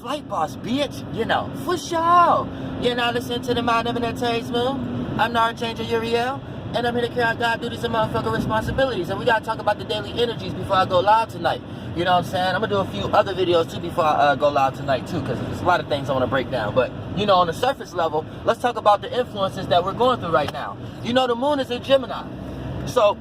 flight boss, bitch. You know, for sure. You're now listening to the Mind of an Terry's Moon. I'm the Archangel Uriel, and I'm here to carry out God duties and motherfucking responsibilities. And we gotta talk about the daily energies before I go live tonight. You know what I'm saying? I'm gonna do a few other videos too before I go live tonight too, because there's a lot of things I want to break down. But you know, on the surface level, let's talk about the influences that we're going through right now. You know, the moon is in Gemini. So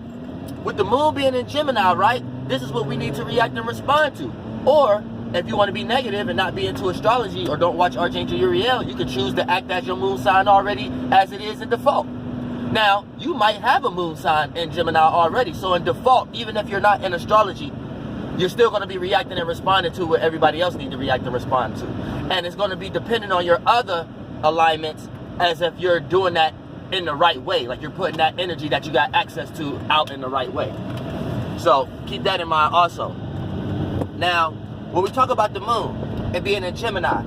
with the moon being in Gemini, right, this is what we need to react and respond to. Or if you want to be negative and not be into astrology or don't watch Archangel Uriel, you can choose to act as your moon sign already as it is in default. Now, you might have a moon sign in Gemini already. So in default, even if you're not in astrology, you're still going to be reacting and responding to what everybody else needs to react and respond to. And it's going to be dependent on your other alignments as if you're doing that in the right way. Like you're putting that energy that you got access to out in the right way. So keep that in mind also. Now, when we talk about the moon and being in Gemini,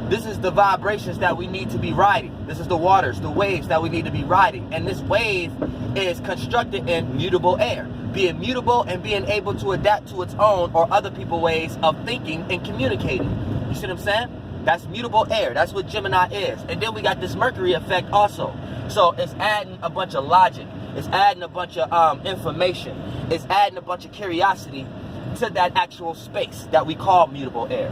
this is the vibrations that we need to be riding. This is the waters, the waves that we need to be riding. And this wave is constructed in mutable air. Being mutable and being able to adapt to its own or other people's ways of thinking and communicating. You see what I'm saying? That's mutable air. That's what Gemini is. And then we got this Mercury effect also. So it's adding a bunch of logic. It's adding a bunch of information. It's adding a bunch of curiosity to that actual space that we call mutable air.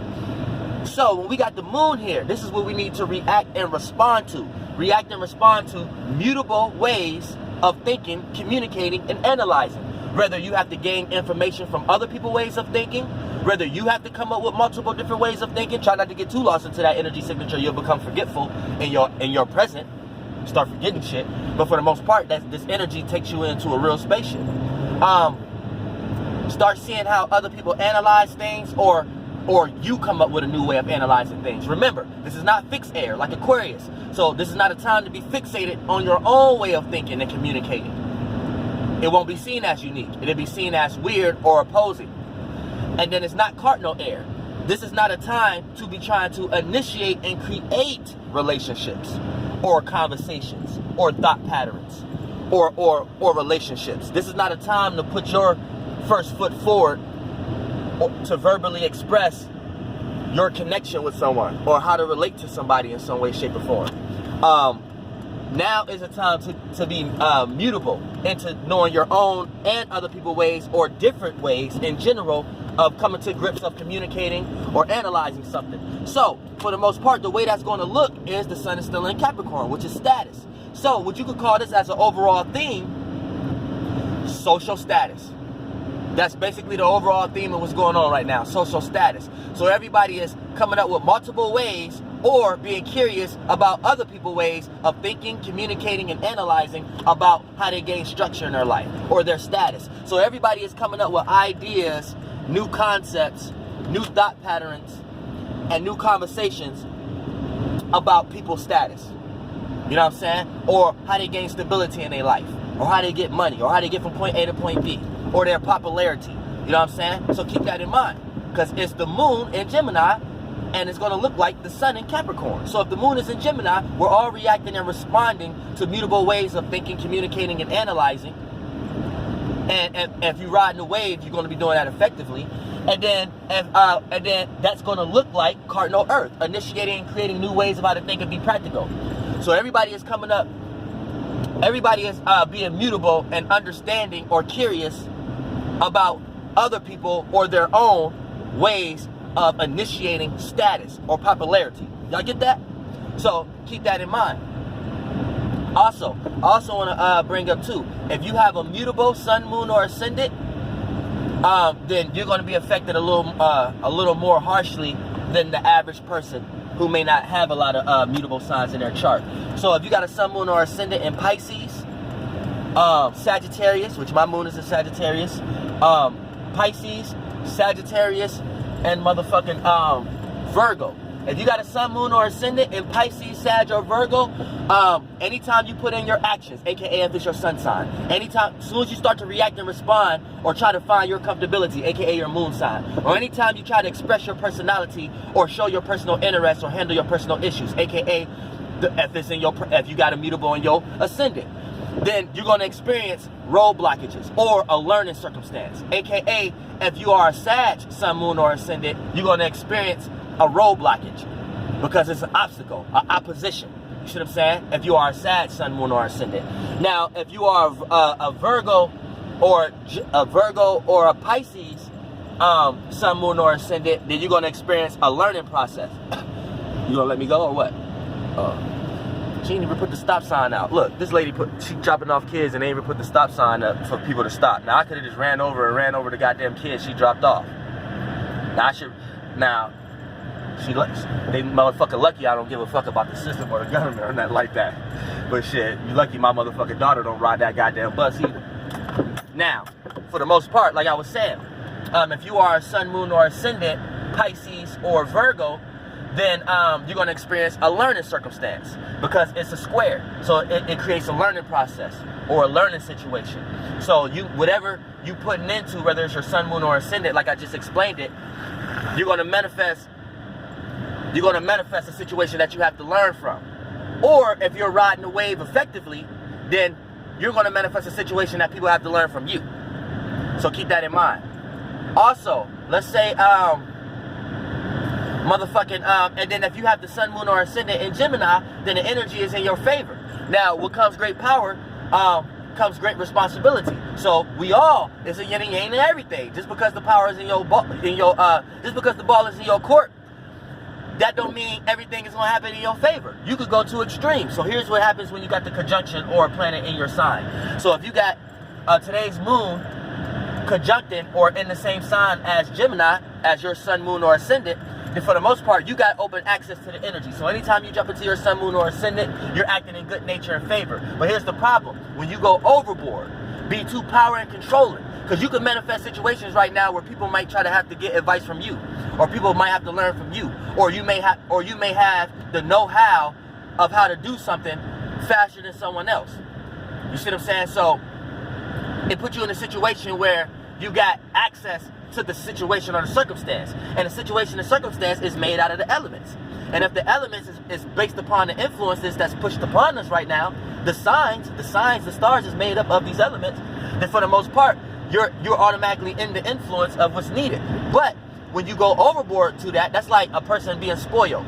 So when we got the moon here, this is what we need to react and respond to. React and respond to mutable ways of thinking, communicating, and analyzing. Whether you have to gain information from other people's ways of thinking, whether you have to come up with multiple different ways of thinking. Try not to get too lost into that energy signature. You'll become forgetful in your present. Start forgetting shit. But for the most part, this energy takes you into a real spaceship. Start seeing how other people analyze things, or you come up with a new way of analyzing things. Remember, this is not fixed air like Aquarius. So this is not a time to be fixated on your own way of thinking and communicating. It won't be seen as unique. It'll be seen as weird or opposing. And then it's not cardinal air. This is not a time to be trying to initiate and create relationships or conversations or thought patterns or relationships. This is not a time to put your first foot forward to verbally express your connection with someone or how to relate to somebody in some way, shape, or form. Now is a time to be mutable into knowing your own and other people's ways or different ways in general of coming to grips of communicating or analyzing something. So, for the most part, the way that's going to look is the sun is still in Capricorn, which is status. So, what you could call this as an overall theme, social status. That's basically the overall theme of what's going on right now, social status. So everybody is coming up with multiple ways or being curious about other people's ways of thinking, communicating, and analyzing about how they gain structure in their life or their status. So everybody is coming up with ideas, new concepts, new thought patterns, and new conversations about people's status. You know what I'm saying? Or how they gain stability in their life, or how they get money, or how they get from point A to point B, or their popularity. You know what I'm saying? So keep that in mind, because it's the moon in Gemini, and it's going to look like the sun in Capricorn. So if the moon is in Gemini, we're all reacting and responding to mutable ways of thinking, communicating, and analyzing. And if you're riding the wave, you're going to be doing that effectively. And then that's going to look like cardinal Earth, initiating and creating new ways of how to think and be practical. So everybody is coming up. Everybody is being mutable and understanding or curious about other people or their own ways of initiating status or popularity. Y'all get that? So keep that in mind. Also want to bring up too, if you have a mutable sun, moon, or ascendant, then you're going to be affected a little more harshly than the average person who may not have a lot of mutable signs in their chart. So if you got a sun, moon, or ascendant in Pisces, Sagittarius, which my moon is in Sagittarius, Pisces, Sagittarius, and motherfucking Virgo. If you got a sun, moon, or ascendant in Pisces, Sag, or Virgo, anytime you put in your actions, aka if it's your sun sign, anytime, as soon as you start to react and respond or try to find your comfortability, aka your moon sign, or anytime you try to express your personality or show your personal interests or handle your personal issues, aka if you got a mutable in your ascendant, then you're going to experience road blockages or a learning circumstance, aka if you are a Sag, sun, moon, or ascendant, you're going to experience a road blockage, because it's an obstacle, an opposition. You see what I'm saying? If you are a Sag, Sun, Moon, or Ascendant. Now, if you are a Virgo or a Pisces, Sun, Moon, or Ascendant, then you're going to experience a learning process. You gonna let me go or what? She didn't even put the stop sign out. Look, this lady she dropping off kids and they even put the stop sign up for people to stop. Now I could have just ran over the goddamn kids she dropped off. They motherfucking lucky I don't give a fuck about the system or the government or nothing like that. But shit, you lucky my motherfucking daughter don't ride that goddamn bus either. Now, for the most part, like I was saying, if you are a Sun, Moon, or Ascendant, Pisces, or Virgo, then you're going to experience a learning circumstance, because it's a square. So it creates a learning process or a learning situation. So whatever you putting into, whether it's your Sun, Moon, or Ascendant, like I just explained it, you're going to manifest a situation that you have to learn from. Or if you're riding the wave effectively, then you're going to manifest a situation that people have to learn from you. So keep that in mind. Also, let's say and then if you have the Sun, Moon, or Ascendant in Gemini, then the energy is in your favor. Now, what comes great power, comes great responsibility. So it's a yin and yang in everything. Just because the power is just because the ball is in your court, that don't mean everything is gonna happen in your favor. You could go to extremes. So here's what happens when you got the conjunction or a planet in your sign. So if you got today's moon conjuncting or in the same sign as Gemini, as your Sun, Moon, or Ascendant, then for the most part, you got open access to the energy. So anytime you jump into your Sun, Moon, or Ascendant, you're acting in good nature and favor. But here's the problem. When you go overboard, be too power and controlling. Because you can manifest situations right now where people might try to have to get advice from you. Or people might have to learn from you. Or you may have the know-how of how to do something faster than someone else. You see what I'm saying? So it puts you in a situation where you got access to the situation or the circumstance. And the situation and circumstance is made out of the elements. And if the elements is based upon the influences that's pushed upon us right now, the signs, the stars is made up of these elements, then for the most part, you're automatically in the influence of what's needed. But when you go overboard to that, that's like a person being spoiled.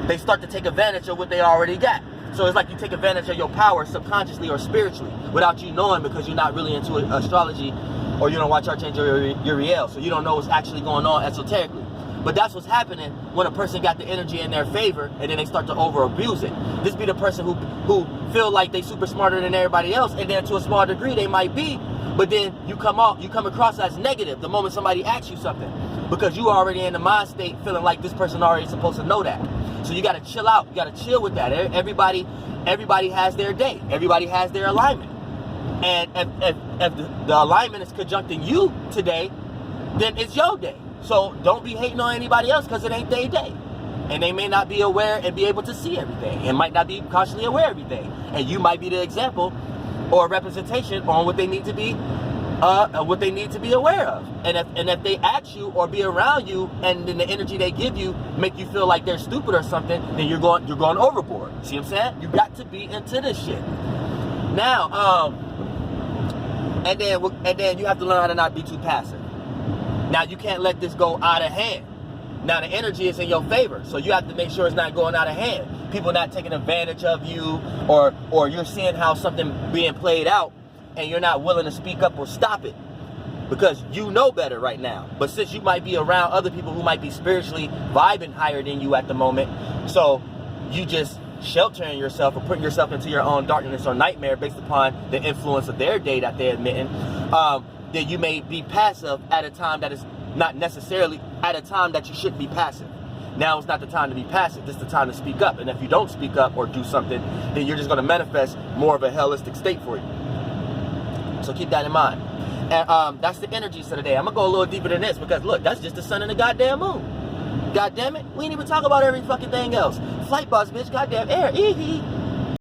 They start to take advantage of what they already got. So it's like you take advantage of your power subconsciously or spiritually without you knowing, because you're not really into astrology, or you don't watch Archangel Uriel, so you don't know what's actually going on esoterically. But that's what's happening when a person got the energy in their favor and then they start to over abuse it. This be the person who feel like they super smarter than everybody else, and then to a small degree they might be, but then you come across as negative the moment somebody asks you something, because you already in the mind state feeling like this person already supposed to know that. So you gotta chill out. You gotta chill with that. Everybody has their day. Everybody has their alignment. And if the alignment is conjuncting you today, then it's your day. So don't be hating on anybody else because it ain't their day. And they may not be aware and be able to see everything, and might not be consciously aware of everything. And you might be the example or representation on what they need to be aware of. And if they ask you or be around you, and then the energy they give you make you feel like they're stupid or something, then you're going overboard. See what I'm saying? You got to be into this shit. Now, and then you have to learn how to not be too passive. Now you can't let this go out of hand. Now the energy is in your favor, so you have to make sure it's not going out of hand. People not taking advantage of you, or you're seeing how something being played out, and you're not willing to speak up or stop it because you know better right now. But since you might be around other people who might be spiritually vibing higher than you at the moment, so you just sheltering yourself or putting yourself into your own darkness or nightmare based upon the influence of their day that they're admitting, then you may be passive at a time that is not necessarily at a time that you shouldn't be passive. Now it's not the time to be passive, it's the time to speak up. And if you don't speak up or do something, then you're just going to manifest more of a hellistic state for you. So keep that in mind. And that's the energies for today. I'm going to go a little deeper than this, because look, that's just the sun and the goddamn moon. God damn it, we ain't even talk about every fucking thing else. Flight bus, bitch, goddamn air,